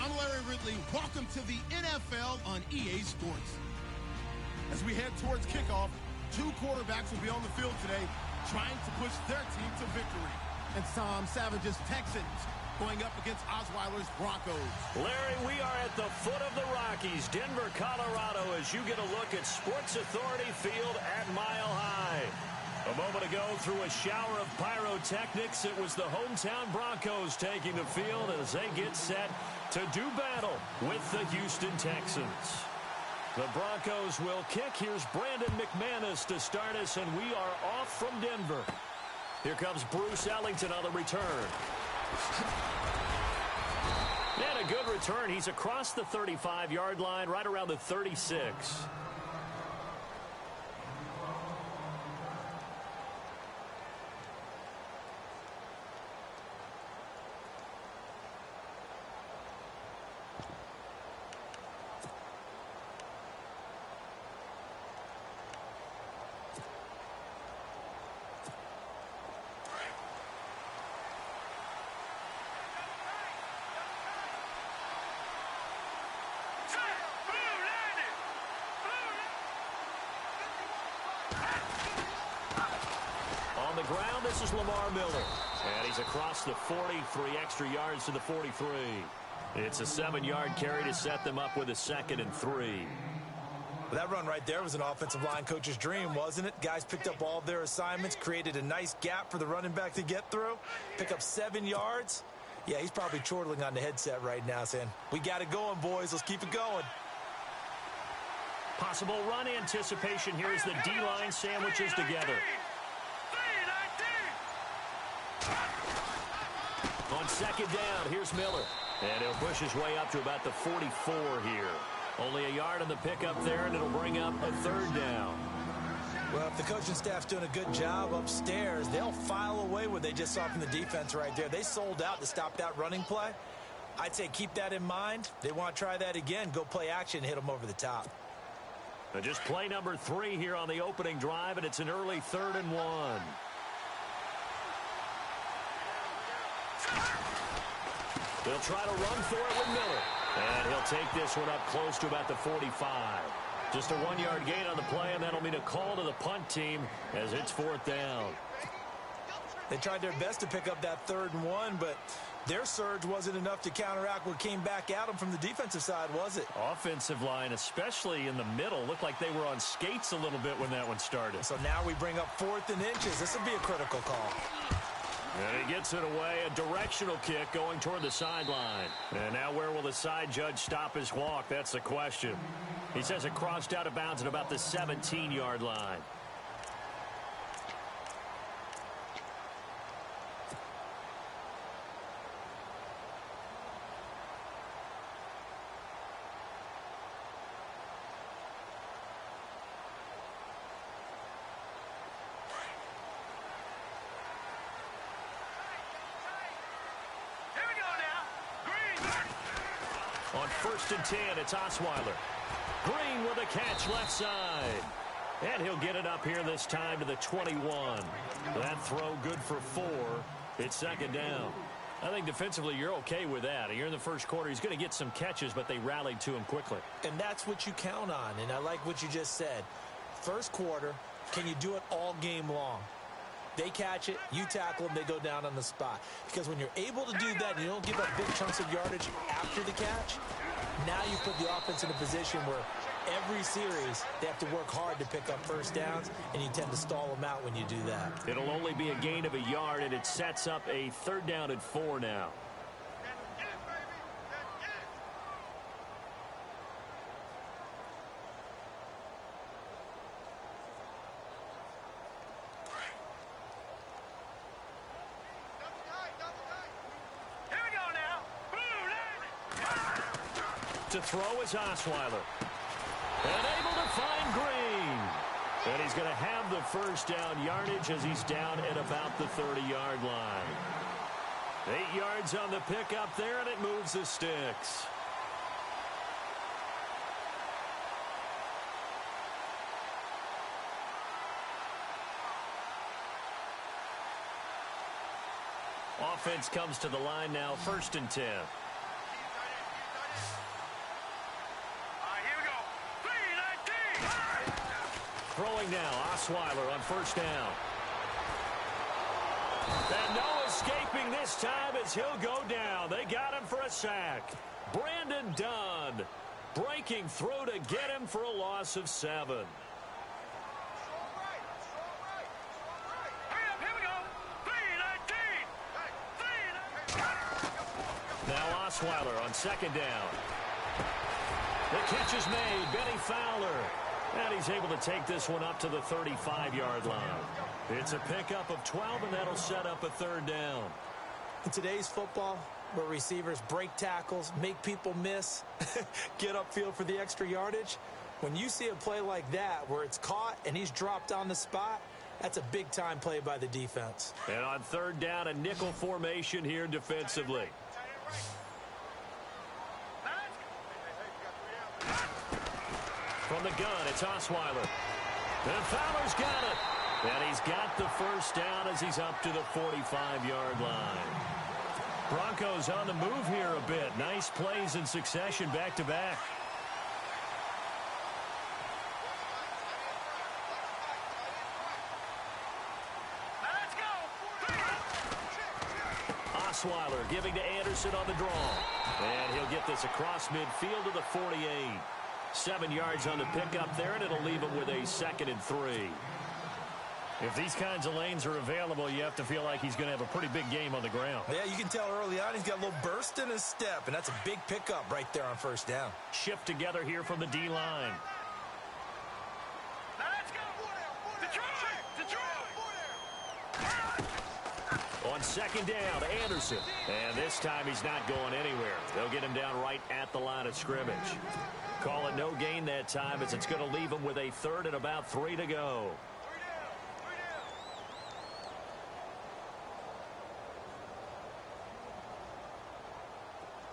I'm Larry Ridley. Welcome to the NFL on EA Sports. As we head towards kickoff, two quarterbacks will be on the field today trying to push their team to victory. And Tom Savage's Texans going up against Osweiler's Broncos. Larry, we are at the foot of the Rockies, Denver, Colorado, as you get a look at Sports Authority Field at Mile High. A moment ago, through a shower of pyrotechnics, it was the hometown Broncos taking the field as they get set to do battle with the Houston Texans. The Broncos will kick. Here's Brandon McManus to start us, and we are off from Denver. Here comes Bruce Ellington on the return. And a good return. He's across the 35-yard line, right around the 36. On the ground, this is Lamar Miller. And he's across the 40, 3 extra yards to the 43. It's a 7-yard carry to set them up with a 2nd and 3. Well, that run right there was an offensive line coach's dream, wasn't it? Guys picked up all of their assignments, created a nice gap for the running back to get through, pick up 7 yards. Yeah, he's probably chortling on the headset right now saying, we got it going, boys. Let's keep it going. Possible run anticipation here as the D-line sandwiches together. On 2nd down, here's Miller. And he'll push his way up to about the 44 here. Only a yard on the pickup there, and it'll bring up a 3rd down. Well, if the coaching staff's doing a good job upstairs, they'll file away what they just saw from the defense right there. They sold out to stop that running play. I'd say keep that in mind. They want to try that again. Go play action, hit them over the top. And just play number 3 here on the opening drive, and it's an early 3rd and 1. They'll try to run for it with Miller. And he'll take this one up close to about the 45. Just a 1-yard gain on the play, and that'll mean a call to the punt team as it's 4th down. They tried their best to pick up that 3rd and 1, but their surge wasn't enough to counteract what came back at them from the defensive side, was it? Offensive line, especially in the middle, looked like they were on skates a little bit when that one started. So now we bring up 4th and inches. This would be a critical call. And he gets it away, a directional kick going toward the sideline. And now where will the side judge stop his walk? That's the question. He says it crossed out of bounds at about the 17-yard line. On 1st and 10, it's Osweiler. Green with a catch left side. And he'll get it up here this time to the 21. That throw good for 4. It's 2nd down. I think defensively you're okay with that. You're in the first quarter. He's going to get some catches, but they rallied to him quickly. And that's what you count on, and I like what you just said. First quarter, can you do it all game long? They catch it, you tackle them, they go down on the spot. Because when you're able to do that and you don't give up big chunks of yardage after the catch, now you put the offense in a position where every series they have to work hard to pick up first downs, and you tend to stall them out when you do that. It'll only be a gain of a yard, and it sets up a 3rd down and 4 now. To throw is Osweiler. And able to find Green. And he's going to have the first down yardage as he's down at about the 30-yard line. 8 yards on the pickup there, and it moves the sticks. Offense comes to the line now, 1st and 10. Here we go. 3-19. Throwing now, Osweiler on first down. And no escaping this time as he'll go down. They got him for a sack. Brandon Dunn breaking through to get him for a loss of 7. Now Osweiler on second down. The catch is made. Benny Fowler. And he's able to take this one up to the 35-yard line. It's a pickup of 12, and that'll set up a third down. In today's football, where receivers break tackles, make people miss, get upfield for the extra yardage, when you see a play like that where it's caught and he's dropped on the spot, that's a big-time play by the defense. And on third down, a nickel formation here defensively. From the gun, it's Osweiler. And Fowler's got it. And he's got the first down as he's up to the 45-yard line. Broncos on the move here a bit. Nice plays in succession back-to-back. Osweiler giving to Anderson on the draw. And he'll get this across midfield to the 48. 7 yards on the pickup there, and it'll leave him with a 2nd and 3. If these kinds of lanes are available, you have to feel like he's going to have a pretty big game on the ground. Yeah, you can tell early on he's got a little burst in his step, and that's a big pickup right there on first down. Shift together here from the D-line. On second down, Anderson. And this time he's not going anywhere. They'll get him down right at the line of scrimmage. Call it no gain that time as it's going to leave him with a 3rd and about 3 to go.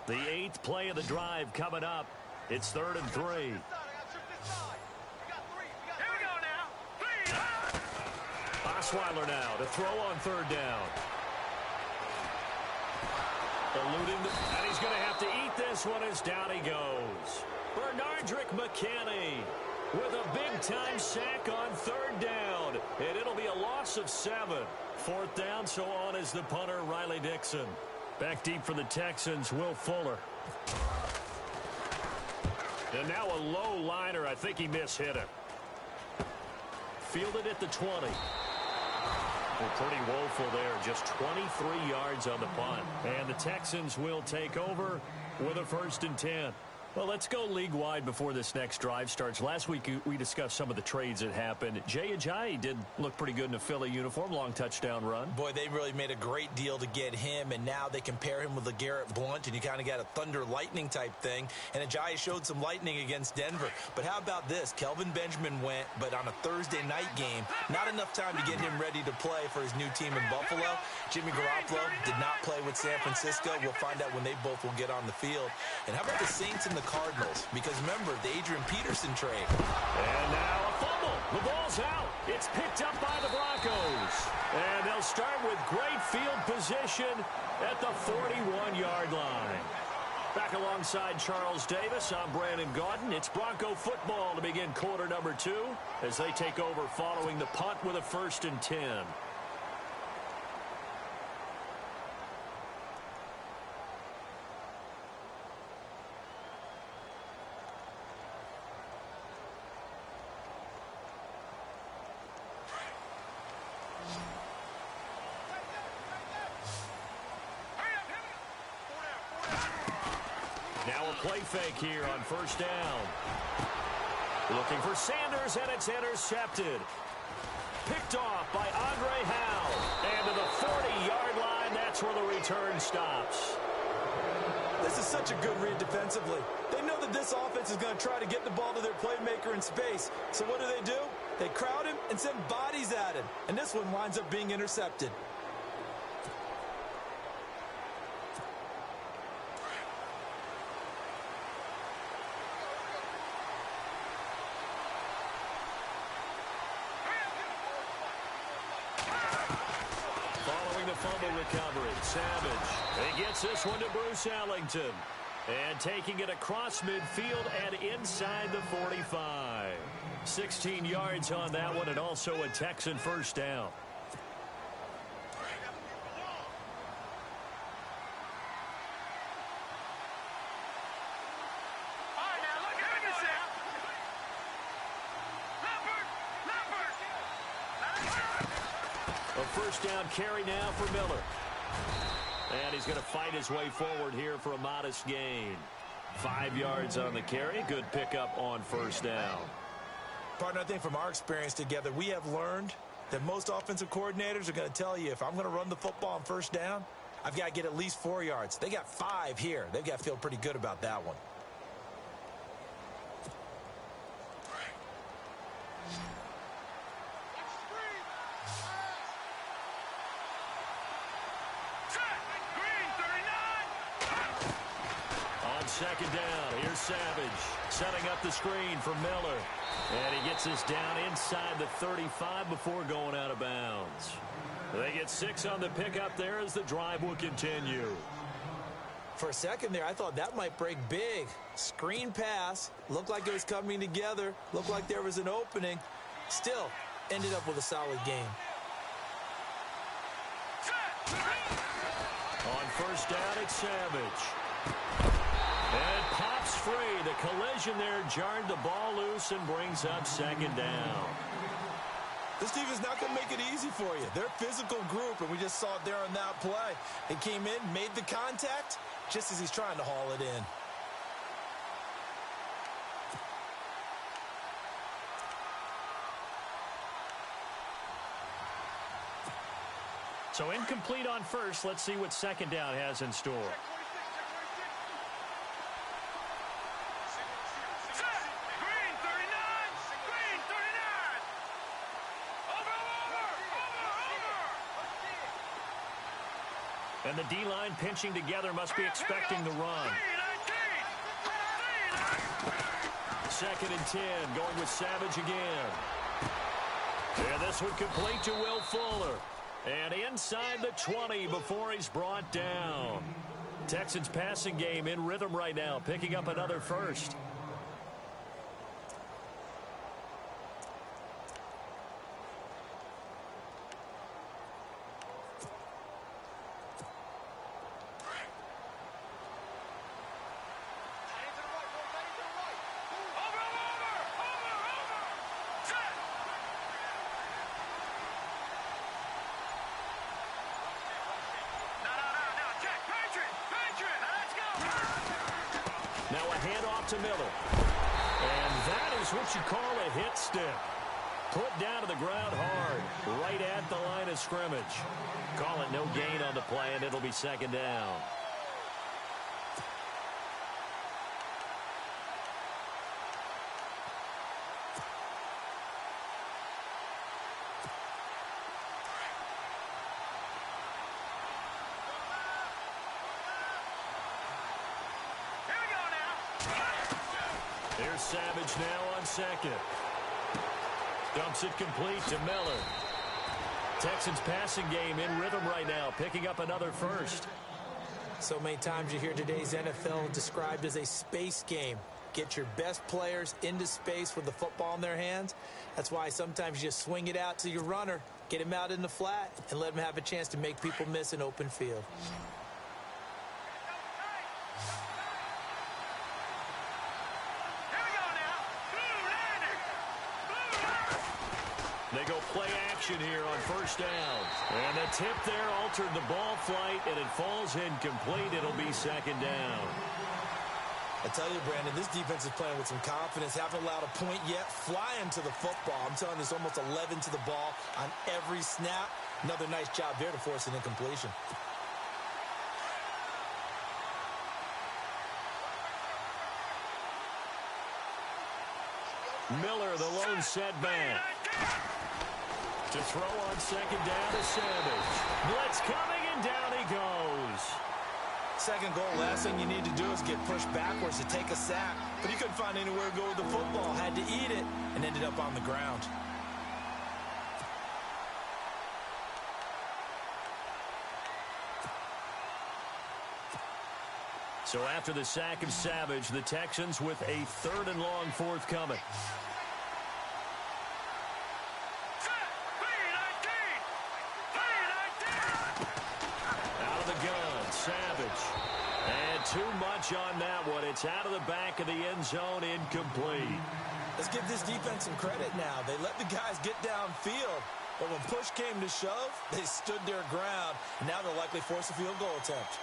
The 8th play of the drive coming up. It's 3rd and 3. Here we go now. Osweiler now to throw on third down. Eluding, and he's going to have to eat this one as down he goes. Bernardrick McKinney with a big-time sack on third down, and it'll be a loss of 7. 4th down, so on is the punter, Riley Dixon. Back deep for the Texans, Will Fuller. And now a low liner. I think he mishit it. Fielded at the 20. Well, pretty woeful there. Just 23 yards on the punt. And the Texans will take over with a 1st and 10. Well, let's go league-wide before this next drive starts. Last week, we discussed some of the trades that happened. Jay Ajayi did look pretty good in a Philly uniform, long touchdown run. Boy, they really made a great deal to get him, and now they compare him with LeGarrette Blount, and you kind of got a thunder-lightning type thing. And Ajayi showed some lightning against Denver. But how about this? Kelvin Benjamin went, but on a Thursday night game, not enough time to get him ready to play for his new team in Buffalo. Jimmy Garoppolo did not play with San Francisco. We'll find out when they both will get on the field. And how about the Saints and the Cardinals? Because remember, the Adrian Peterson trade. And now a fumble. The ball's out. It's picked up by the Broncos. And they'll start with great field position at the 41-yard line. Back alongside Charles Davis, I'm Brandon Gaudin. It's Bronco football to begin quarter number 2 as they take over following the punt with a 1st and 10. Now a play fake here on first down. Looking for Sanders, and it's intercepted. Picked off by Andre Howe. And to the 40-yard line, that's where the return stops. This is such a good read defensively. They know that this offense is going to try to get the ball to their playmaker in space. So what do? They crowd him and send bodies at him. And this one winds up being intercepted. Following the fumble recovery, Savage. He gets this one to Bruce Ellington. And taking it across midfield and inside the 45. 16 yards on that one, and also a Texan first down. A first down carry now for Miller. And he's going to fight his way forward here for a modest gain. 5 yards on the carry. Good pickup on first down. Partner, I think from our experience together, we have learned that most offensive coordinators are going to tell you, if I'm going to run the football on first down, I've got to get at least 4 yards. They got 5 here. They've got to feel pretty good about that one. Second down. Here's Savage setting up the screen for Miller. And he gets us down inside the 35 before going out of bounds. They get 6 on the pickup there as the drive will continue. For a second there, I thought that might break big. Screen pass. Looked like it was coming together. Looked like there was an opening. Still, ended up with a solid game. On first down, it's Savage. And pops free. The collision there jarred the ball loose and brings up second down. This team is not going to make it easy for you. They're a physical group, and we just saw it there on that play. They came in, made the contact, just as he's trying to haul it in. So incomplete on first. Let's see what second down has in store. And the D-line pinching together, must be expecting the run. Second and 10, going with Savage again. And this one complete to Will Fuller. And inside the 20 before he's brought down. Texans passing game in rhythm right now, picking up another first. To Miller. And that is what you call a hit stick. Put down to the ground hard, right at the line of scrimmage. Call it no gain on the play, and it'll be second down. Here's Savage now on second. Dumps it complete to Miller. Texans passing game in rhythm right now, picking up another first. So many times you hear today's NFL described as a space game. Get your best players into space with the football in their hands. That's why sometimes you just swing it out to your runner, get him out in the flat, and let him have a chance to make people miss an open field. They go play action here on first down. And the tip there altered the ball flight, and it falls incomplete. It'll be second down. I tell you, Brandon, this defense is playing with some confidence. Haven't allowed a point yet. Flying to the football. I'm telling you, it's almost 11 to the ball on every snap. Another nice job there to force an incompletion. Miller, the lone setback. To throw on second down to Savage. Blitz coming, and down he goes. Second goal, last thing you need to do is get pushed backwards to take a sack. But he couldn't find anywhere to go with the football. Had to eat it and ended up on the ground. So after the sack of Savage, the Texans with a 3rd and long forthcoming. Out of the gun, Savage. And too much on that one. It's out of the back of the end zone, incomplete. Let's give this defense some credit now. They let the guys get downfield. But when push came to shove, they stood their ground. And now they'll likely force a field goal attempt.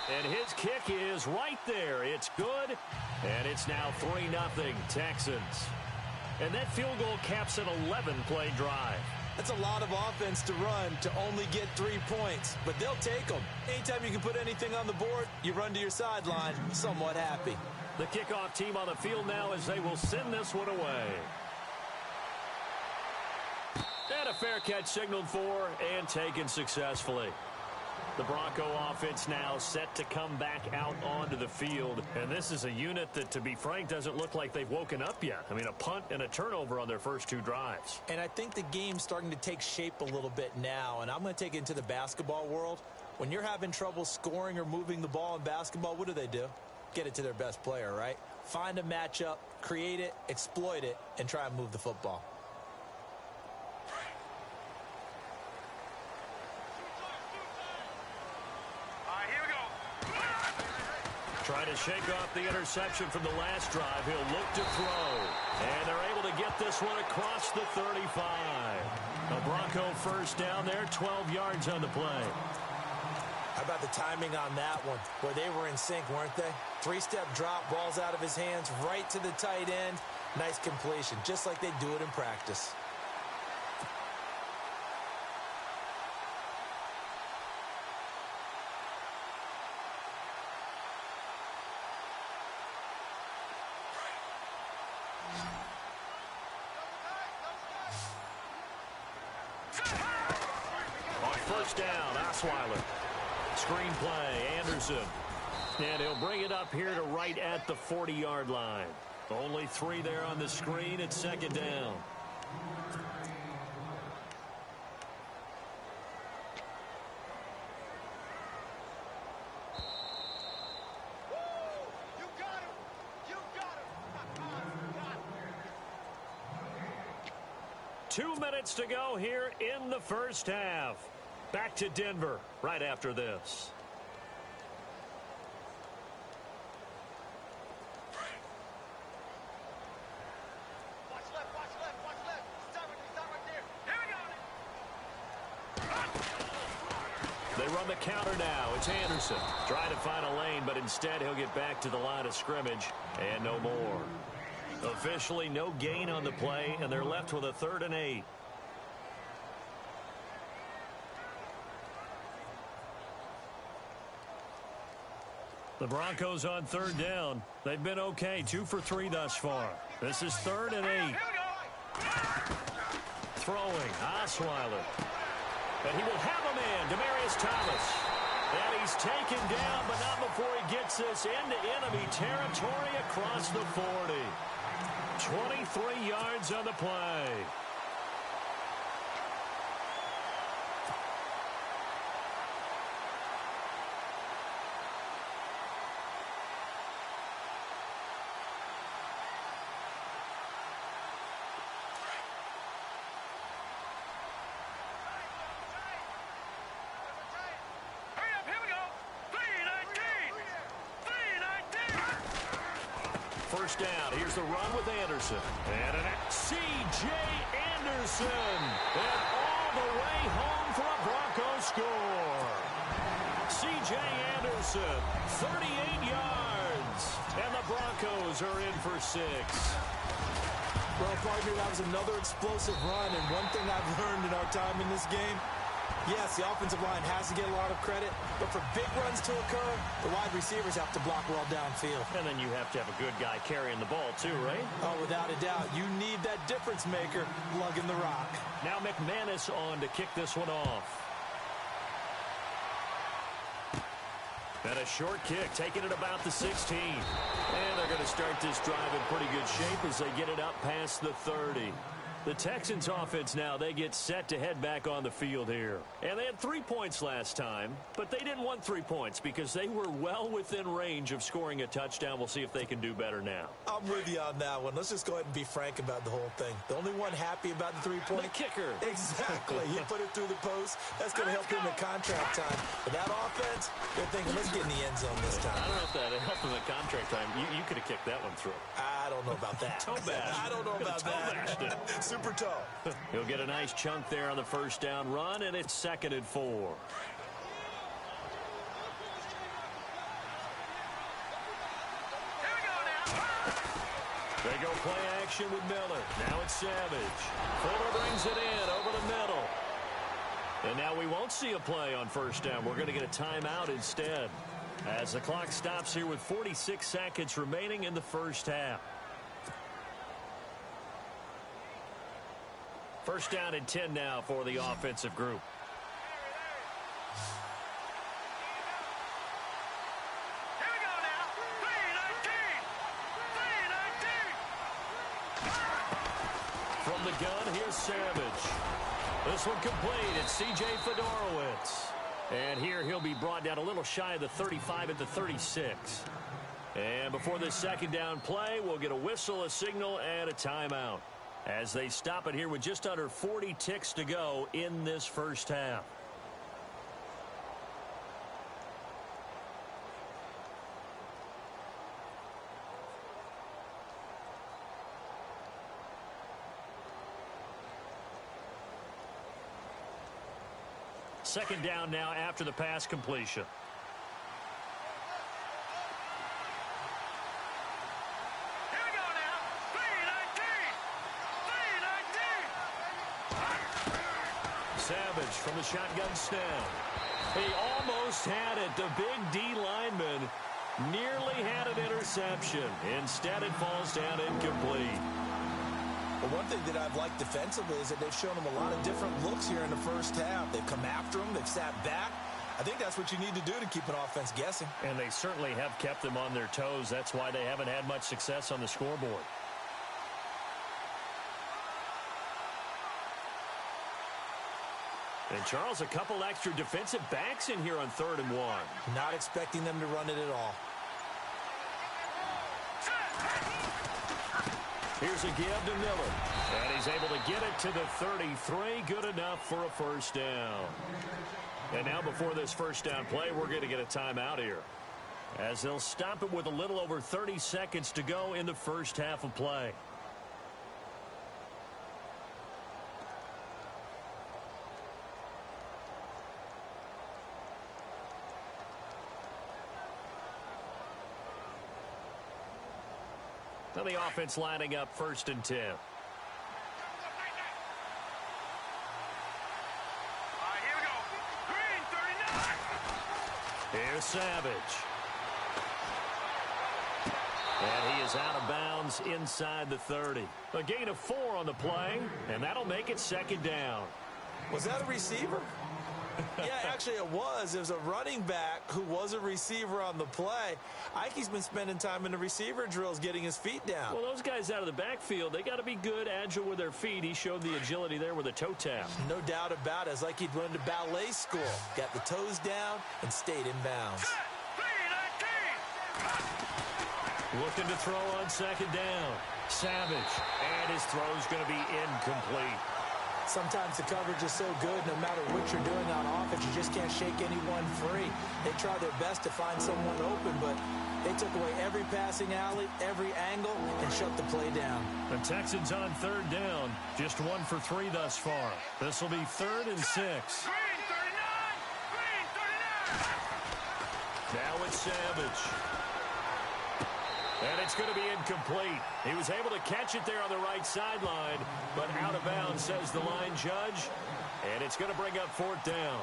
And his kick is right there. It's good. And it's now 3-0 Texans. And that field goal caps an 11-play drive. That's a lot of offense to run to only get 3 points. But they'll take them. Anytime you can put anything on the board, you run to your sideline somewhat happy. The kickoff team on the field now as they will send this one away. And a fair catch signaled for and taken successfully. The Bronco offense now set to come back out onto the field. And this is a unit that, to be frank, doesn't look like they've woken up yet. I mean, a punt and a turnover on their first 2 drives. And I think the game's starting to take shape a little bit now. And I'm going to take it into the basketball world. When you're having trouble scoring or moving the ball in basketball, what do? Get it to their best player, right? Find a matchup, create it, exploit it, and try and move the football. Trying to shake off the interception from the last drive. He'll look to throw. And they're able to get this one across the 35. A Bronco first down there, 12 yards on the play. How about the timing on that one? Where they were in sync, weren't they? 3-step drop, ball's out of his hands, right to the tight end. Nice completion, just like they do it in practice. Down, Osweiler. Screen play, Anderson. And he'll bring it up here to right at the 40-yard line. Only 3 there on the screen. It's 2nd down. You got him. You got him. 2 minutes to go here in the first half. Back to Denver right after this. Watch left. Stop right there. Here we go. They run the counter now. It's Anderson. Trying to find a lane, but instead he'll get back to the line of scrimmage. And no more. Officially no gain on the play, and they're left with a 3rd and 8. The Broncos on 3rd down. They've been okay, 2 for 3 thus far. This is 3rd and 8. Throwing, Osweiler. And he will have a man, Demaryius Thomas. And he's taken down, but not before he gets this into enemy territory across the 40. 23 yards on the play. First down. Here's the run with Anderson. And C.J. Anderson. And all the way home for a Bronco score. C.J. Anderson, 38 yards. And the Broncos are in for 6. Well, partner, that was another explosive run. And one thing I've learned in our time in this game, yes, the offensive line has to get a lot of credit, but for big runs to occur, the wide receivers have to block well downfield. And then you have to have a good guy carrying the ball too, right? Oh, without a doubt. You need that difference maker lugging the rock. Now McManus on to kick this one off. And a short kick, taking it about the 16. And they're going to start this drive in pretty good shape as they get it up past the 30. The Texans offense now, they get set to head back on the field here. And they had 3 points last time, but they didn't want 3 points because they were well within range of scoring a touchdown. We'll see if they can do better now. I'm with you on that one. Let's just go ahead and be frank about the whole thing. The only one happy about the 3-point. The kicker. Exactly. He put it through the post. That's going to help him in contract time. But that offense, they're thinking, let's get in the end zone this time. I don't know if that helped him in contract time. You could have kicked that one through. I don't know about that. Toe bash. I don't know about that. Super toe. He'll get a nice chunk there on the first down run, and it's 2nd and 4. They go play action with Miller. Now it's Savage. Fuller brings it in over the middle. And now we won't see a play on first down. We're going to get a timeout instead, as the clock stops here with 46 seconds remaining in the first half. First down and 10 now for the offensive group. Here we go now. 3-19. From the gun, here's Savage. This one complete. It's C.J. Fedorowicz. And here he'll be brought down a little shy of the 35 at the 36. And before this second down play, we'll get a whistle, a signal, and a timeout, as they stop it here with just under 40 ticks to go in this first half. Second down now after the pass completion. Here we go now. 3-19. Savage from the shotgun snap. He almost had it. The big D lineman nearly had an interception. Instead, it falls down incomplete. But one thing that I've liked defensively is that they've shown them a lot of different looks here in the first half. They've come after them. They've sat back. I think that's what you need to do to keep an offense guessing. And they certainly have kept them on their toes. That's why they haven't had much success on the scoreboard. And, Charles, a couple extra defensive backs in here on 3rd and 1. Not expecting them to run it at all. Here's a give to Miller. And he's able to get it to the 33. Good enough for a first down. And now before this first down play, we're going to get a timeout here, as they'll stop it with a little over 30 seconds to go in the first half of play. Now the offense lining up 1st and 10. All right, here we go. Green 39. Here's Savage. And he is out of bounds inside the 30. A gain of 4 on the play, and that'll make it 2nd down. Was that a receiver? Yeah, actually it was. It was a running back who was a receiver on the play. Ikey's been spending time in the receiver drills getting his feet down. Well, those guys out of the backfield, they got to be good, agile with their feet. He showed the agility there with a toe tap. No doubt about it. It's like he'd went to ballet school. Got the toes down and stayed in bounds. 3-19. Looking to throw on 2nd down. Savage. And his throw's going to be incomplete. Sometimes the coverage is so good, no matter what you're doing on offense, you just can't shake anyone free. They try their best to find someone open, but they took away every passing alley, every angle, and shut the play down. The Texans on 3rd down, just 1 for 3 thus far. This will be 3rd and 6. Green 39. Green 39. Now it's Savage. And it's going to be incomplete. He was able to catch it there on the right sideline, but out of bounds, says the line judge. And it's going to bring up 4th down.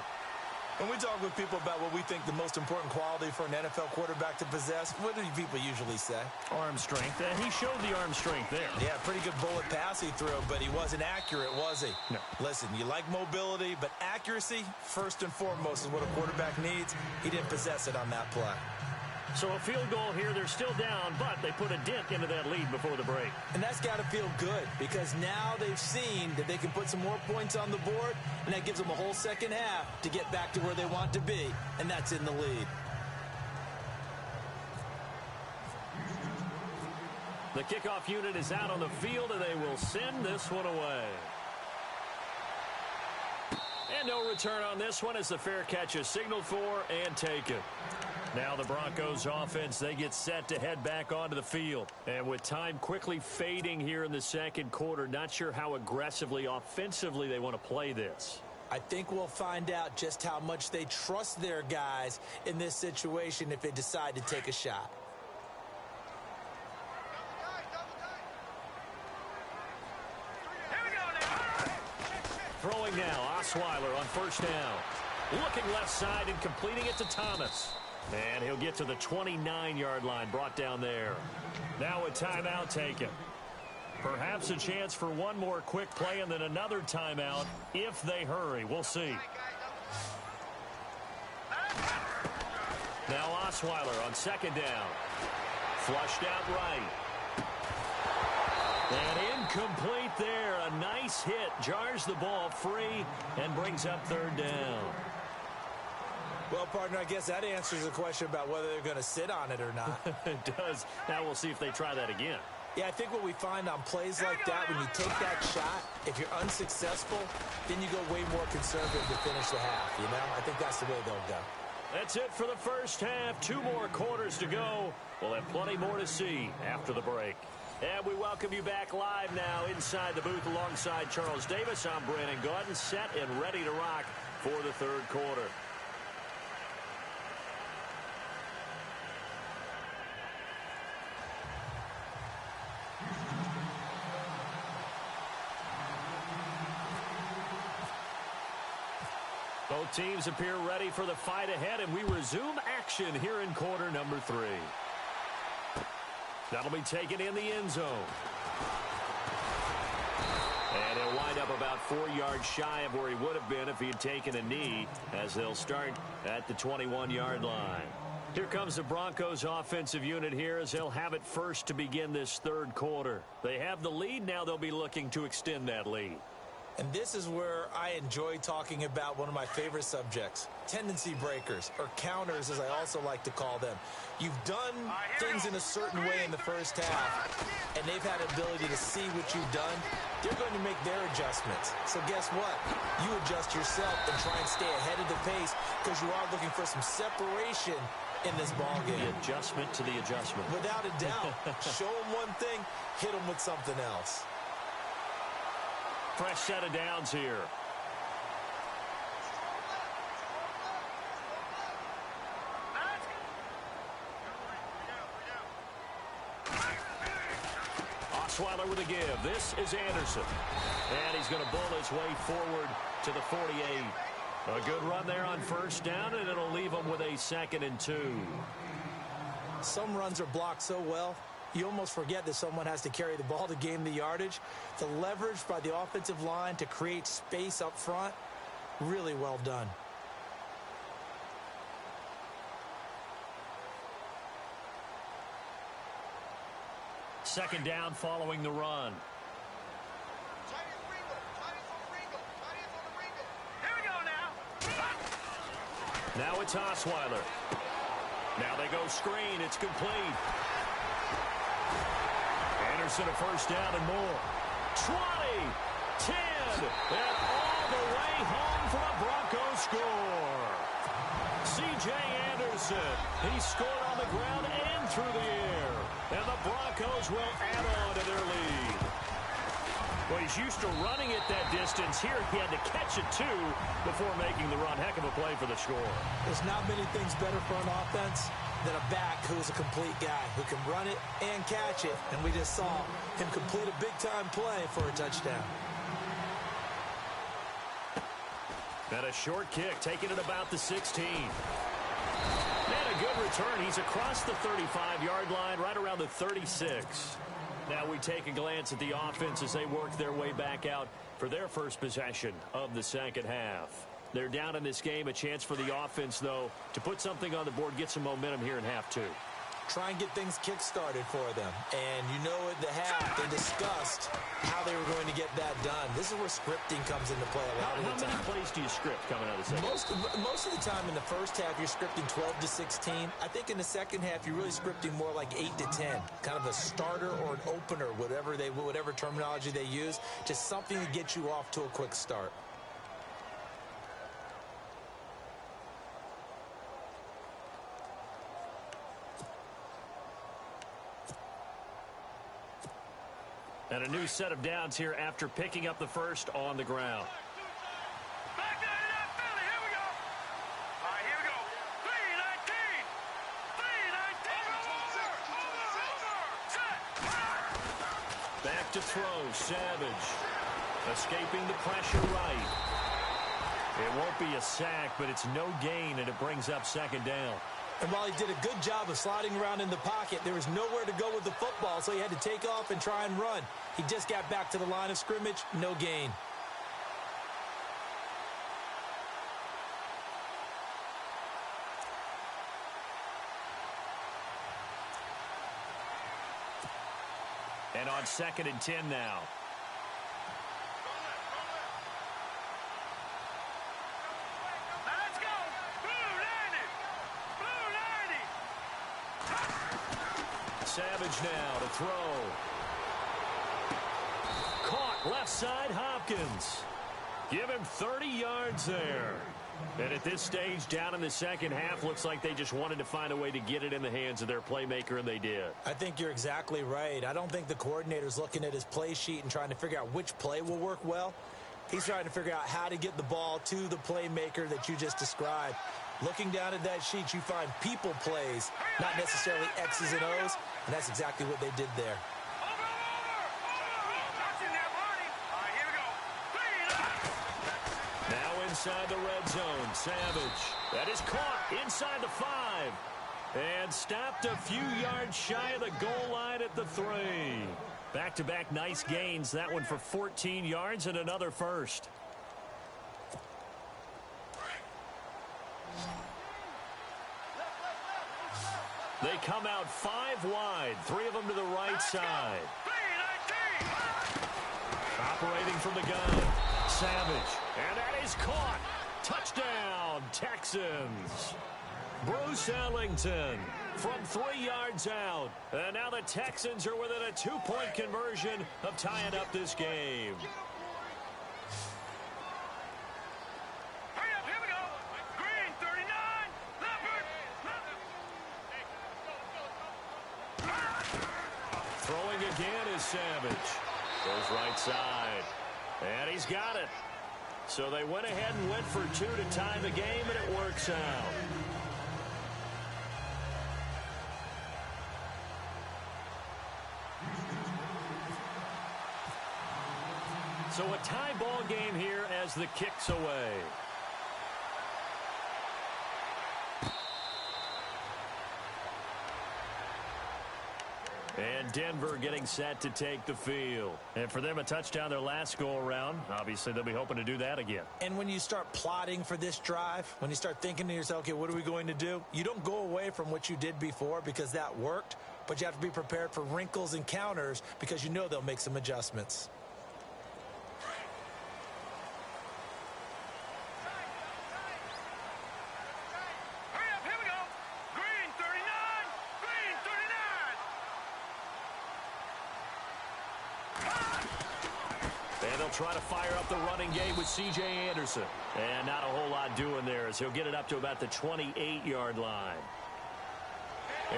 When we talk with people about what we think the most important quality for an NFL quarterback to possess, what do people usually say? Arm strength, and he showed the arm strength there. Yeah, pretty good bullet pass he threw, but he wasn't accurate, was he? No. Listen, you like mobility, but accuracy, first and foremost, is what a quarterback needs. He didn't possess it on that play. So a field goal here, they're still down, but they put a dent into that lead before the break. And that's got to feel good because now they've seen that they can put some more points on the board, and that gives them a whole second half to get back to where they want to be, and that's in the lead. The kickoff unit is out on the field, and they will send this one away. And no return on this one as the fair catch is signaled for and taken. Now the Broncos offense, they get set to head back onto the field. And with time quickly fading here in the second quarter, not sure how aggressively, offensively they want to play this. I think we'll find out just how much they trust their guys in this situation if they decide to take a shot. Throwing now, Osweiler on first down. Looking left side and completing it to Thomas. And he'll get to the 29-yard line, brought down there. Now a timeout taken. Perhaps a chance for one more quick play and then another timeout if they hurry. We'll see. Now Osweiler on second down. Flushed out right. And incomplete there. A nice hit. Jars the ball free and brings up third down. Well, partner, I guess that answers the question about whether they're going to sit on it or not. It does. Now we'll see if they try that again. Yeah, I think what we find on plays like that, when you take that shot, if you're unsuccessful, then you go way more conservative to finish the half, you know? I think that's the way they'll go. That's it for the first half. 2 more quarters to go. We'll have plenty more to see after the break. And we welcome you back live now inside the booth alongside Charles Davis. I'm Brandon Gaudin, set and ready to rock for the third quarter. Both teams appear ready for the fight ahead, and we resume action here in quarter number 3. That'll be taken in the end zone. And he'll wind up about 4 yards shy of where he would have been if he had taken a knee, as they'll start at the 21-yard line. Here comes the Broncos offensive unit here as they'll have it first to begin this third quarter. They have the lead. Now they'll be looking to extend that lead. And this is where I enjoy talking about one of my favorite subjects, tendency breakers, or counters as I also like to call them. You've done things in a certain way in the first half, and they've had the ability to see what you've done. They're going to make their adjustments. So guess what? You adjust yourself and try and stay ahead of the pace because you are looking for some separation in this ballgame. The adjustment to the adjustment. Without a doubt. Show them one thing, hit them with something else. Fresh set of downs here. Osweiler with a give. This is Anderson. And he's going to bull his way forward to the 48. A good run there on first down, and it'll leave him with a 2nd and 2. Some runs are blocked so well, you almost forget that someone has to carry the ball to gain the yardage. The leverage by the offensive line to create space up front, really well done. Second down following the run. Here we go now. Now it's Osweiler. Now they go screen. It's complete. Anderson a first down and more. 20, 10, and all the way home for a Broncos score. C.J. Anderson, he scored on the ground and through the air. And the Broncos will add on to their lead. Well, he's used to running it that distance. Here he had to catch it, too, before making the run. Heck of a play for the score. There's not many things better for an offense than a back who is a complete guy who can run it and catch it. And we just saw him complete a big-time play for a touchdown. And a short kick, taking it about the 16. And a good return. He's across the 35-yard line, right around the 36. Now we take a glance at the offense as they work their way back out for their first possession of the second half. They're down in this game. A chance for the offense, though, to put something on the board, get some momentum here in half two. Try and get things kick-started for them. And you know at the half, they discussed how they were going to get that done. This is where scripting comes into play a lot of the time. How many plays do you script coming out of the second? Most of the time in the first half, you're scripting 12 to 16. I think in the second half, you're really scripting more like 8 to 10. Kind of a starter or an opener, whatever terminology they use. Just something to get you off to a quick start. And a new set of downs here after picking up the first on the ground. Back there in that Philly. Here we go. All right, here we go. 3-19. 3-19. Over. Set. Back to throw. Savage. Escaping the pressure right. It won't be a sack, but it's no gain, and it brings up second down. And while he did a good job of sliding around in the pocket, there was nowhere to go with the football, so he had to take off and try and run. He just got back to the line of scrimmage, no gain. And on 2nd and 10 now. Let's go. Blue 90. Savage now to throw. Caught left side, Hopkins. Give him 30 yards there. And at this stage, down in the second half, looks like they just wanted to find a way to get it in the hands of their playmaker, and they did. I think you're exactly right. I don't think the coordinator's looking at his play sheet and trying to figure out which play will work well. He's trying to figure out how to get the ball to the playmaker that you just described. Looking down at that sheet, you find people plays, not necessarily X's and O's, and that's exactly what they did there. That's in there, Marty. All right, here we go. 3-9. Now inside the red zone, Savage. That is caught inside the 5. And stopped a few yards shy of the goal line at the 3. Back-to-back nice gains. That one for 14 yards and another first. They come out 5 wide, 3 of them to the right side. 3-19. Operating from the gun, Savage. And that is caught. Touchdown, Texans. Bruce Ellington from 3 yards out. And now the Texans are within a 2-point conversion of tying up this game. Hurry up, here we go. Green 39. Leopard. Throwing again is Savage. Goes right side. And he's got it. So they went ahead and went for 2 to tie the game, and it works out. So a tie ball game here as the kick's away. And Denver getting set to take the field. And for them, a touchdown their last go-around. Obviously, they'll be hoping to do that again. And when you start plotting for this drive, when you start thinking to yourself, okay, what are we going to do? You don't go away from what you did before because that worked, but you have to be prepared for wrinkles and counters because you know they'll make some adjustments. Hurry up, here we go. Green 39. Green 39. And they'll try to fire up the running game with C.J. Anderson. And not a whole lot doing there as he'll get it up to about the 28-yard line.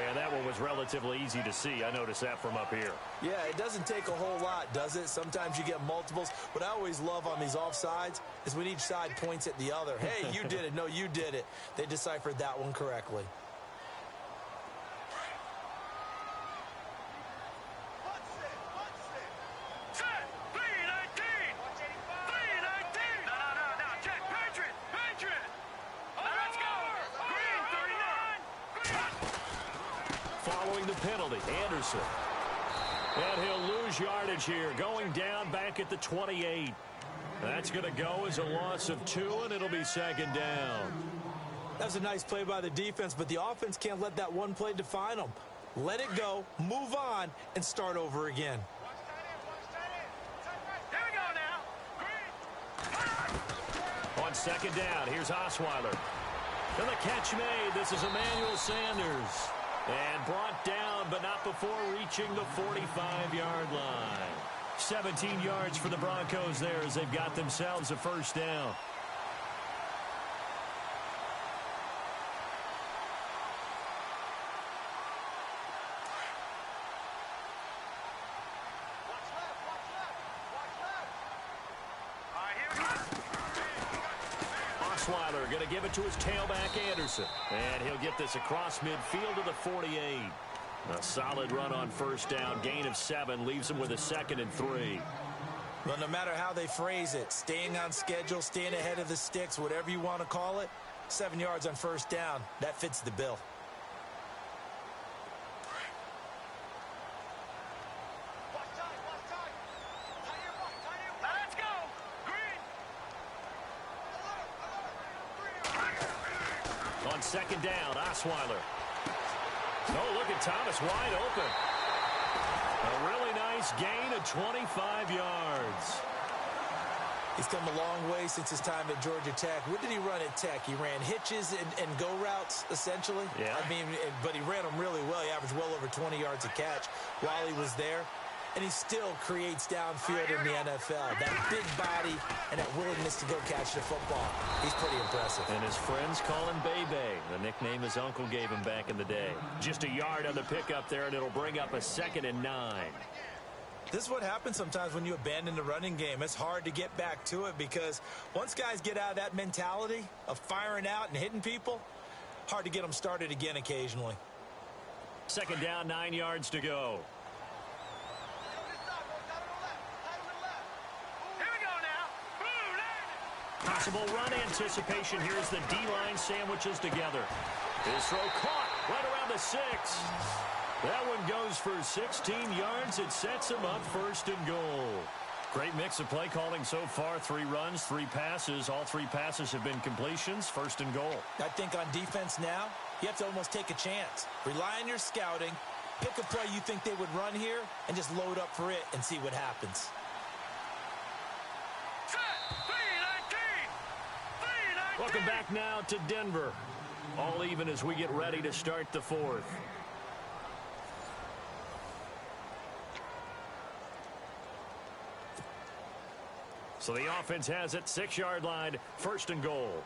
And that one was relatively easy to see. I noticed that from up here. Yeah, it doesn't take a whole lot, does it? Sometimes you get multiples. What I always love on these offsides is when each side points at the other. Hey, you did it. No, you did it. They deciphered that one correctly. Set. 3-19. 3-19. No. Check. Patriot. following the penalty. Anderson. And he'll lose yardage here, going down back at the 28. That's going to go as a loss of 2, and it'll be second down. That's a nice play by the defense, but the offense can't let that one play define them. Let it go, move on, and start over again. Here we go now. On second down, here's Osweiler. And the catch made. This is Emmanuel Sanders. And brought down, but not before reaching the 45-yard line. 17 yards for the Broncos there as they've got themselves a first down. Osweiler going to give it to his tailback, Anderson. And he'll get this across midfield to the 48. A solid run on first down. Gain of 7 leaves him with a 2nd and 3. Well, no matter how they phrase it, staying on schedule, staying ahead of the sticks, whatever you want to call it, 7 yards on first down, that fits the bill. Let's go. Green. On second down, Osweiler. Oh, look at Thomas wide open. A really nice gain of 25 yards. He's come a long way since his time at Georgia Tech. What did he run at Tech? He ran hitches and go routes, essentially. Yeah. I mean, but he ran them really well. He averaged well over 20 yards a catch while he was there. And he still creates downfield in the NFL. That big body and that willingness to go catch the football. He's pretty impressive. And his friends call him Bebe, the nickname his uncle gave him back in the day. Just a yard on the pickup there, and it'll bring up a 2nd and 9. This is what happens sometimes when you abandon the running game. It's hard to get back to it because once guys get out of that mentality of firing out and hitting people, hard to get them started again occasionally. Second down, 9 yards to go. Possible run anticipation. Here's the D-line sandwiches together. His throw caught right around the 6. That one goes for 16 yards. It sets him up 1st and goal. Great mix of play calling so far. 3 runs, 3 passes. All 3 passes have been completions. 1st and goal. I think on defense now, you have to almost take a chance. Rely on your scouting. Pick a play you think they would run here and just load up for it and see what happens. Welcome back now to Denver. All even as we get ready to start the 4th. So the offense has it, 6-yard line, 1st and goal.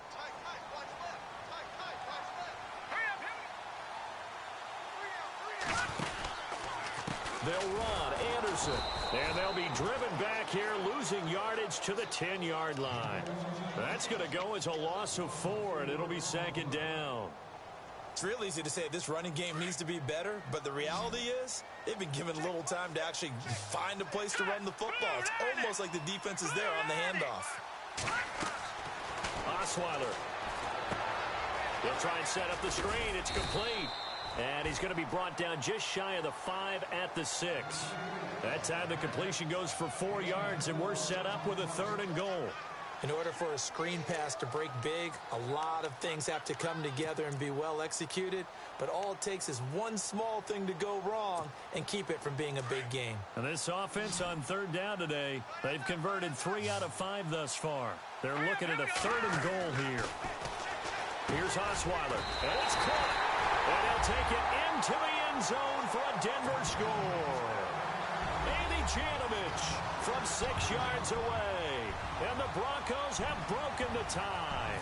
They'll run Anderson, and they'll be driven back here, losing yardage to the 10-yard line. That's going to go as a loss of 4, and it'll be 2nd down. It's real easy to say this running game needs to be better, but the reality is they've been given little time to actually find a place to run the football. It's almost like the defense is there on the handoff. Osweiler. He'll try and set up the screen. It's complete. And he's going to be brought down just shy of the 5 at the 6. That time the completion goes for 4 yards, and we're set up with a 3rd and goal. In order for a screen pass to break big, a lot of things have to come together and be well executed. But all it takes is one small thing to go wrong and keep it from being a big game. And this offense on 3rd down today, they've converted 3 out of 5 thus far. They're looking at a 3rd and goal here. Here's Osweiler, and it's caught. And he'll take it into the end zone for a Denver score. Andy Janovich from 6 yards away. And the Broncos have broken the tie.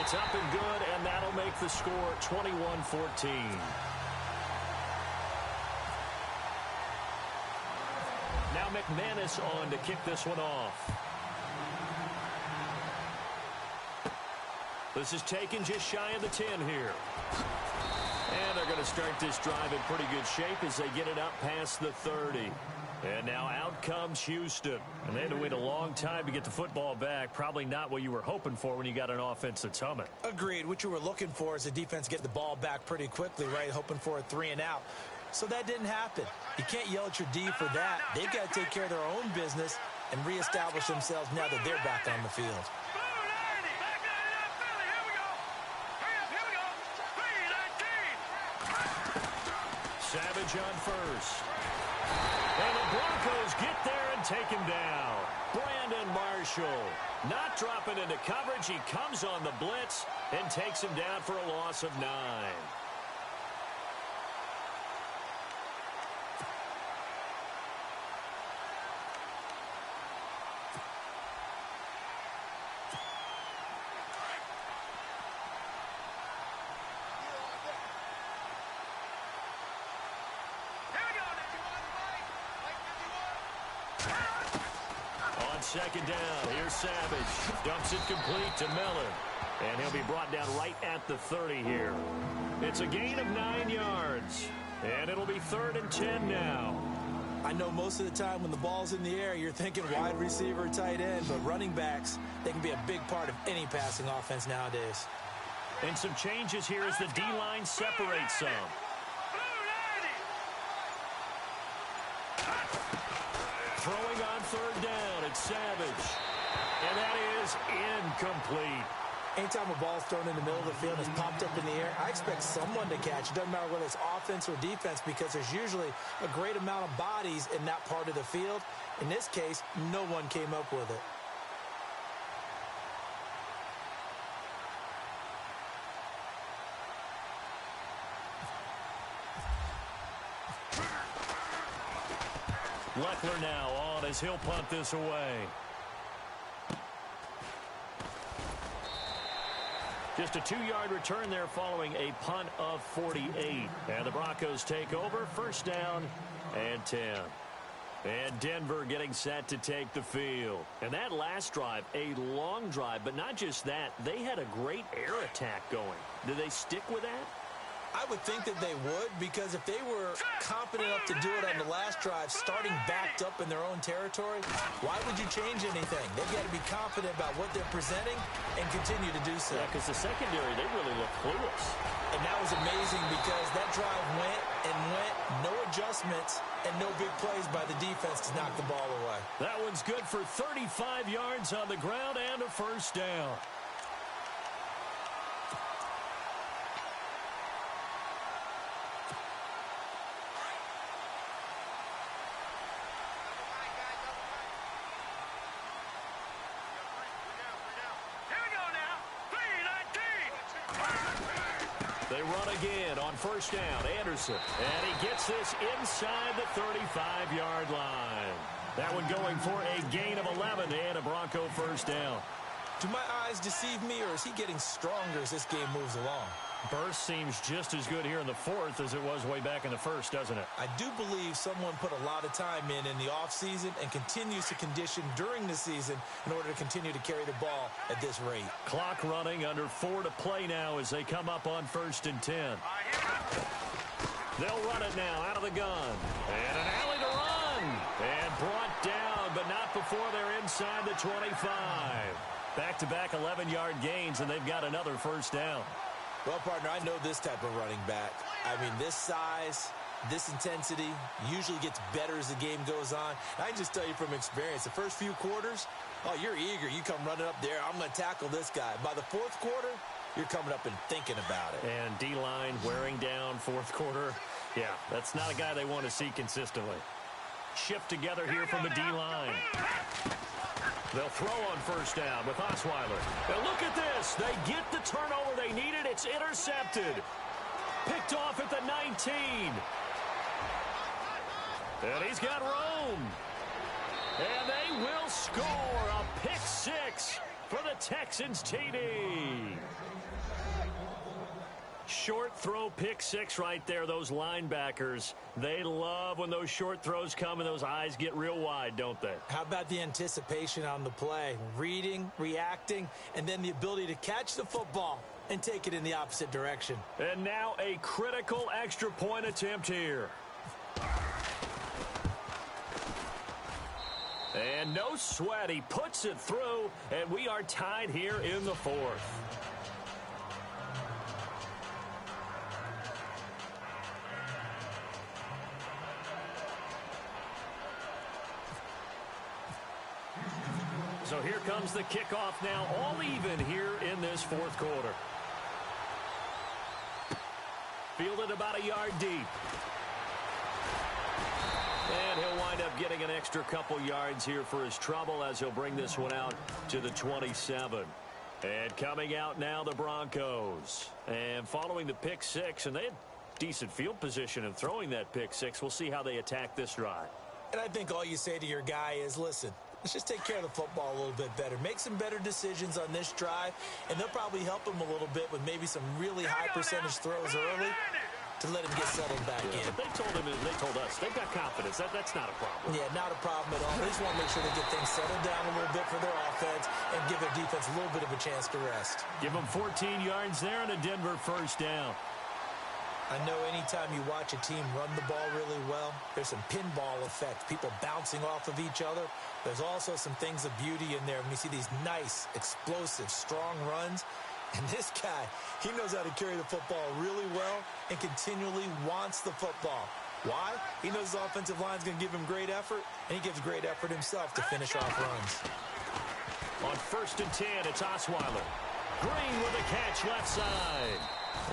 It's up and good, and that'll make the score 21-14. Now McManus on to kick this one off. This is taken just shy of the 10 here. And they're going to start this drive in pretty good shape as they get it up past the 30. And now out comes Houston. And they had to wait a long time to get the football back. Probably not what you were hoping for when you got an offense that's humming. Agreed. What you were looking for is the defense get the ball back pretty quickly, right? Hoping for a 3 and out. So that didn't happen. You can't yell at your D for that. They've got to take care of their own business and reestablish themselves now that they're back on the field. Savage on first. And the Broncos get there and take him down. Brandon Marshall not dropping into coverage. He comes on the blitz and takes him down for a loss of 9. Second down. Here's Savage. Dumps it complete to Miller. And he'll be brought down right at the 30 here. It's a gain of 9 yards. And it'll be 3rd and 10 now. I know most of the time when the ball's in the air, you're thinking wide receiver, tight end, but running backs, they can be a big part of any passing offense nowadays. And some changes here as the D-line separates some. Throwing on 3rd down, it's Savage. And that is incomplete. Anytime a ball's thrown in the middle of the field and it's popped up in the air, I expect someone to catch. It doesn't matter whether it's offense or defense because there's usually a great amount of bodies in that part of the field. In this case, no one came up with it. Leckler now on as he'll punt this away. Just a 2-yard return there following a punt of 48. And the Broncos take over. 1st down and 10. And Denver getting set to take the field. And that last drive, a long drive, but not just that. They had a great air attack going. Do they stick with that? I would think that they would, because if they were confident enough to do it on the last drive, starting backed up in their own territory, why would you change anything? They've got to be confident about what they're presenting and continue to do so. Yeah, because the secondary, they really look clueless. And that was amazing because that drive went and went, no adjustments, and no big plays by the defense to knock the ball away. That one's good for 35 yards on the ground and a 1st down. They run again on 1st down. Anderson. And he gets this inside the 35-yard line. That one going for a gain of 11 and a Bronco 1st down. Do my eyes deceive me, or is he getting stronger as this game moves along? Burst seems just as good here in the 4th as it was way back in the 1st, doesn't it? I do believe someone put a lot of time in the offseason and continues to condition during the season in order to continue to carry the ball at this rate. Clock running, under 4 to play now as they come up on 1st and 10. They'll run it now out of the gun. And an alley to run. And brought down, but not before they're inside the 25. Back-to-back 11-yard gains, and they've got another 1st down. Well, partner, I know this type of running back. I mean, this size, this intensity usually gets better as the game goes on. And I can just tell you from experience, the first few quarters, oh, you're eager. You come running up there, I'm going to tackle this guy. By the 4th quarter, you're coming up and thinking about it. And D-line wearing down 4th quarter. Yeah, that's not a guy they want to see consistently. Shift together here from the D-line. They'll throw on 1st down with Osweiler. And look at this. They get the turnover they needed. It's intercepted. Picked off at the 19. And he's got room. And they will score a pick 6 for the Texans TD. Short throw pick 6 right there. Those linebackers, they love when those short throws come and those eyes get real wide, don't they? How about the anticipation on the play? Reading, reacting, and then the ability to catch the football and take it in the opposite direction. And now a critical extra point attempt here. And no sweat. He puts it through, and we are tied here in the fourth. So here comes the kickoff now, all even here in this fourth quarter. Fielded about a yard deep. And he'll wind up getting an extra couple yards here for his trouble as he'll bring this one out to the 27. And coming out now, the Broncos. And following the pick six, and they had decent field position in throwing that pick six. We'll see how they attack this drive. And I think all you say to your guy is, listen, let's just take care of the football a little bit better. Make some better decisions on this drive, and they'll probably help him a little bit with maybe some really high percentage throws early to let him get settled back in. But they told us, they've got confidence. That's not a problem. Yeah, not a problem at all. They just want to make sure they get things settled down a little bit for their offense and give their defense a little bit of a chance to rest. Give them 14 yards there and a Denver first down. I know anytime you watch a team run the ball really well, there's some pinball effect, people bouncing off of each other. There's also some things of beauty in there when you see these nice, explosive, strong runs. And this guy, he knows how to carry the football really well and continually wants the football. Why? He knows the offensive line's going to give him great effort, and he gives great effort himself to finish off runs. On 1st and 10, it's Osweiler. Green with a catch left side.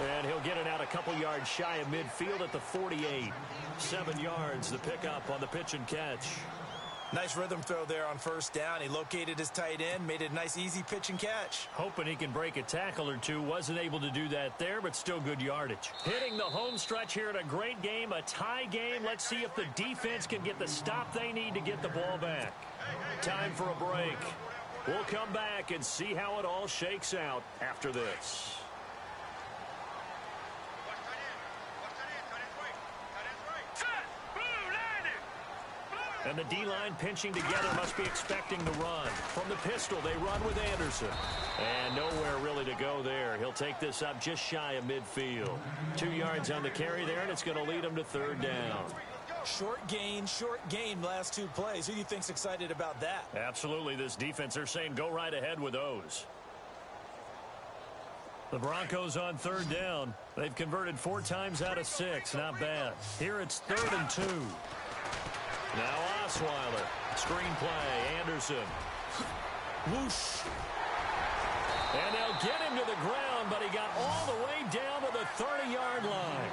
And he'll get it out a couple yards shy of midfield at the 48. 7 yards, the pickup on the pitch and catch. Nice rhythm throw there on 1st down. He located his tight end, made it a nice, easy pitch and catch. Hoping he can break a tackle or two. Wasn't able to do that there, but still good yardage. Hitting the home stretch here in a great game, a tie game. Let's see if the defense can get the stop they need to get the ball back. Time for a break. We'll come back and see how it all shakes out after this. And the D-line pinching together, must be expecting the run. From the pistol, they run with Anderson. And nowhere really to go there. He'll take this up just shy of midfield. 2 yards on the carry there, and it's going to lead him to 3rd down. Short gain last 2 plays. Who do you think's excited about that? Absolutely. This defense, they're saying go right ahead with those. The Broncos on 3rd down. They've converted 4 times out of 6. Not bad. Here it's 3rd and 2. Now Osweiler. Screen play. Anderson. Whoosh. And they'll get him to the ground, but he got all the way down to the 30-yard line.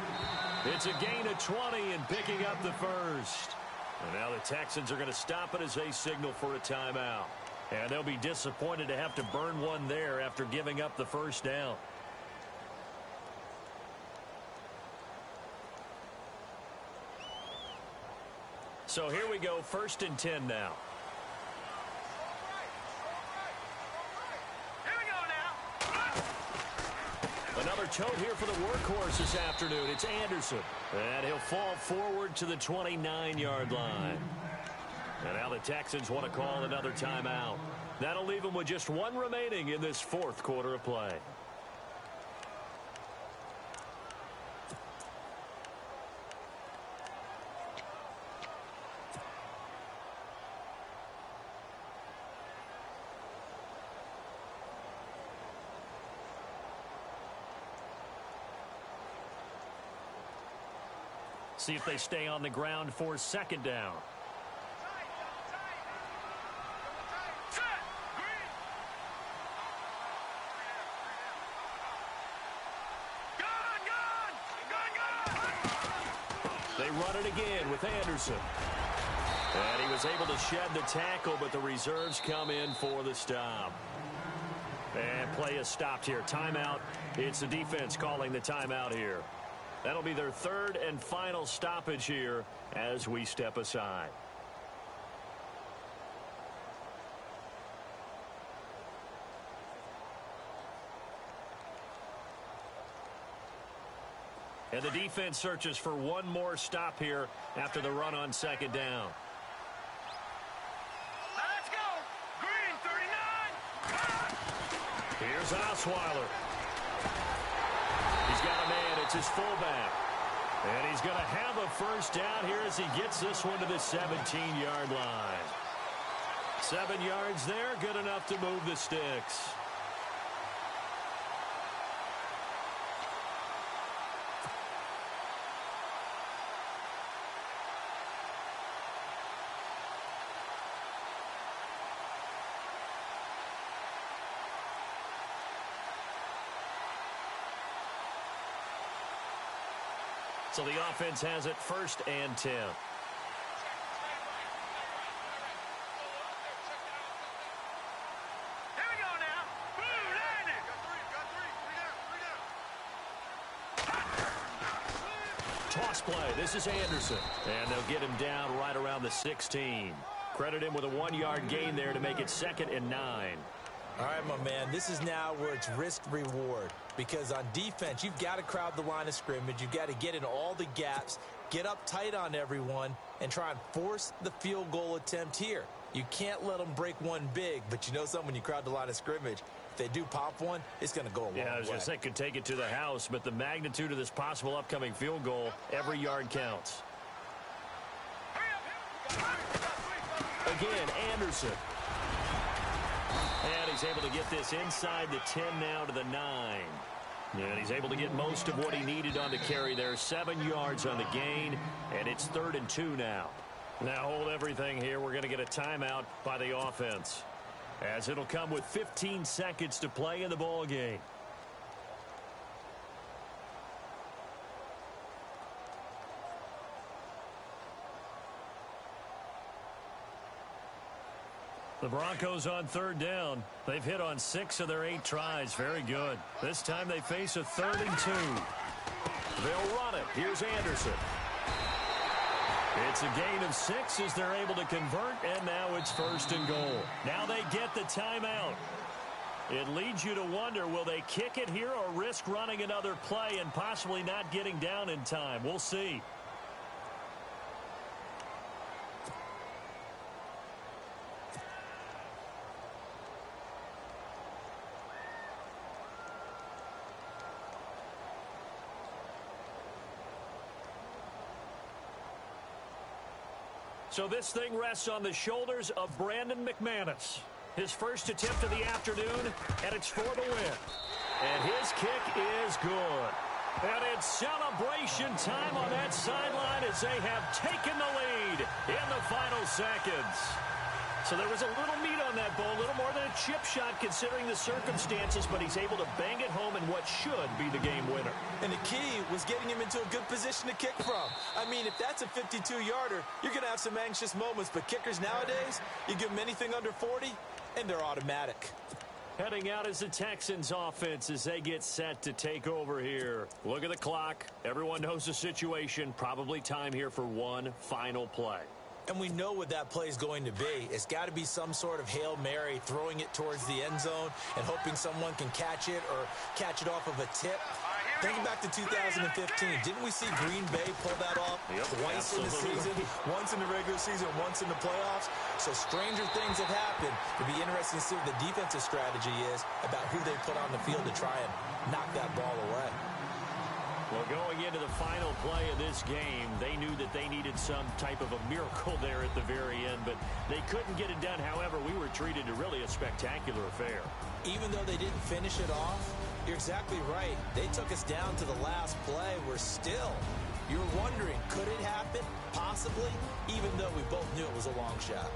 It's a gain of 20 and picking up the first. And now the Texans are going to stop it as they signal for a timeout. And they'll be disappointed to have to burn one there after giving up the first down. So here we go, 1st and 10 now. Here we go now. Another tote here for the workhorse this afternoon. It's Anderson. And he'll fall forward to the 29-yard line. And now the Texans want to call another timeout. That'll leave them with just 1 remaining in this 4th quarter of play. See if they stay on the ground for 2nd down. They run it again with Anderson. And he was able to shed the tackle, but the reserves come in for the stop. And play is stopped here. Timeout. It's the defense calling the timeout here. That'll be their 3rd and final stoppage here as we step aside. And the defense searches for one more stop here after the run on 2nd down. Let's go. Green 39. Here's Osweiler. He's got a man. It's his fullback. And he's going to have a first down here as he gets this one to the 17-yard line. 7 yards there, good enough to move the sticks. So the offense has it 1st and 10. Here we go now. Blue landing. Toss play. This is Anderson. And they'll get him down right around the 16. Credit him with a 1-yard gain there to make it 2nd and 9. All right, my man, this is now where it's risk-reward. Because on defense, you've got to crowd the line of scrimmage. You've got to get in all the gaps, get up tight on everyone, and try and force the field goal attempt here. You can't let them break one big, but you know something, when you crowd the line of scrimmage, if they do pop one, it's going to go a long way. Yeah, I was going to say, could take it to the house, but the magnitude of this possible upcoming field goal, every yard counts. Again, Anderson. And he's able to get this inside the 10 now to the 9. And he's able to get most of what he needed on the carry there. 7 yards on the gain, and it's 3rd and 2 now. Now hold everything here. We're going to get a timeout by the offense, as it'll come with 15 seconds to play in the ball game. The Broncos on 3rd down. They've hit on 6 of their 8 tries. Very good. This time they face a 3rd and 2. They'll run it. Here's Anderson. It's a gain of 6 as they're able to convert, and now it's 1st and goal. Now they get the timeout. It leads you to wonder, will they kick it here or risk running another play and possibly not getting down in time? We'll see. So this thing rests on the shoulders of Brandon McManus. His first attempt of the afternoon, and it's for the win. And his kick is good. And it's celebration time on that sideline as they have taken the lead in the final seconds. So there was a little meat on that ball, a little more than a chip shot considering the circumstances, but he's able to bang it home in what should be the game winner. And the key was getting him into a good position to kick from. I mean, if that's a 52-yarder, you're going to have some anxious moments, but kickers nowadays, you give them anything under 40, and they're automatic. Heading out is the Texans offense as they get set to take over here. Look at the clock. Everyone knows the situation. Probably time here for one final play. And we know what that play is going to be. It's got to be some sort of Hail Mary, throwing it towards the end zone and hoping someone can catch it or catch it off of a tip. Thinking back to 2015, didn't we see Green Bay pull that off twice in the season? Once in the regular season, once in the playoffs. So stranger things have happened. It'll be interesting to see what the defensive strategy is about who they put on the field to try and knock that ball away. Well, going into the final play of this game, they knew that they needed some type of a miracle there at the very end, but they couldn't get it done. However, we were treated to really a spectacular affair. Even though they didn't finish it off, you're exactly right. They took us down to the last play. We're still, you're wondering, could it happen? Possibly, even though we both knew it was a long shot.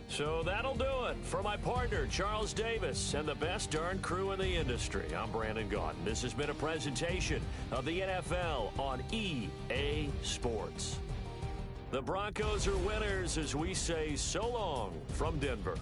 So that'll do it for my partner, Charles Davis, and the best darn crew in the industry. I'm Brandon Gaudin. This has been a presentation of the NFL on EA Sports. The Broncos are winners as we say so long from Denver.